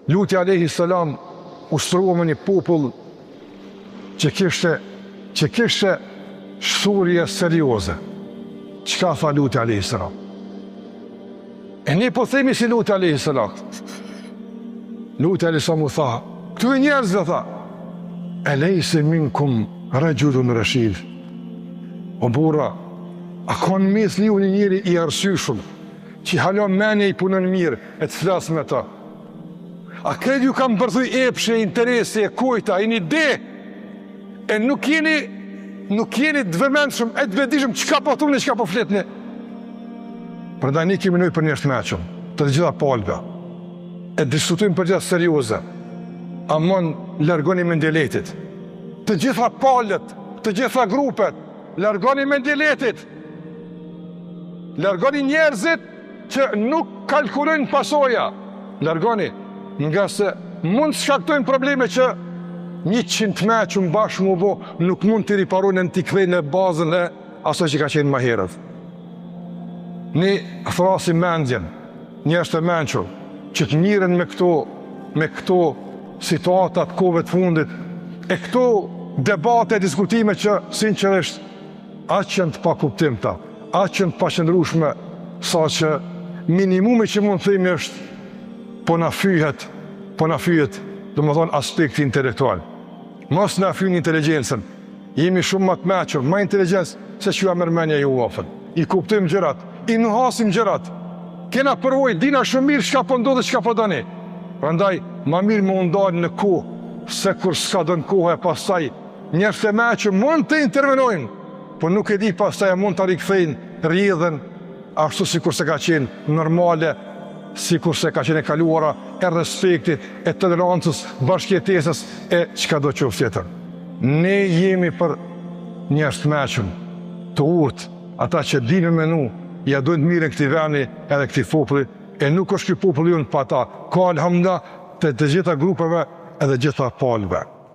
Luti alayhi salam ushtrua me një popull që kishte shturje serioze. Çka tha Luti alayhi salam? E ne po themi si Luti alayhi salam. Luti alayhi salam u tha, këtu e njerëzve tha, alaysa minkum rajulun rashid. O burra, a ka në mes liu një njeri i arsyeshëm, që halon menje i punën mirë, e të flasë me ta? A kredi ju kam bërthuj epshe, interese, kujta, i një ide, e nuk jeni të vëmendshëm, e të vedishëm, qka po thune, qka po fletni? Përndaj një kemi nëjë për njështë meqëm, të gjitha palve, e diskutojmë për gjitha serioze, amon largoni me ndjeletit, të gjitha palët, të gjitha grupet, largoni me ndjeletit, largoni njerëzit që nuk kalkulojnë pasoja, largoni, nga se mund të shkaktojnë probleme që 100 meqëm bashkë më bo nuk mund të riparojnë në t'i kthejnë në bazën e aso që ka qenë më herët. Ne thrasim mendjen, njerëz të mençur, që të njiren me këto situatat kove të fundit, e këto debate, diskutime që sinqerisht aq janë të pakuptimta, aq janë të paqëndrueshme, sa që minimumi që mund të themi është po na fyhet, domethënë aspekti intelektual. Mos na fyni inteligjencën. Jemi shumë më të mequr, më inteligjencë se që ju mërmenja ju afën. I kuptojmë gjërat, i nuhasim gjërat. Kena përvojë, dina shumë mirë çka po ndodhet, çka po doni. Prandaj, më mirë më ndalë në kohë, se kur s'ka dënë kohë e pastaj njerëz të mequr mund të intervenojnë, por nuk e di pastaj mund ta rikthejnë rrjedhën ashtu sikur se ka qenë normale, sikur se ka qenë e kaluara, e respektit, e tolerancës, bashkëjetesës, e çka do qoftë tjetër. Ne jemi për njerëz të meqëm, të urtë, ata që dinë me menu, ja dojnë të mirën këtij vendi edhe këtij populli, e nuk është ky popull jonë pa ta. Ka alhamdulillah të gjitha grupeve edhe gjitha palëve.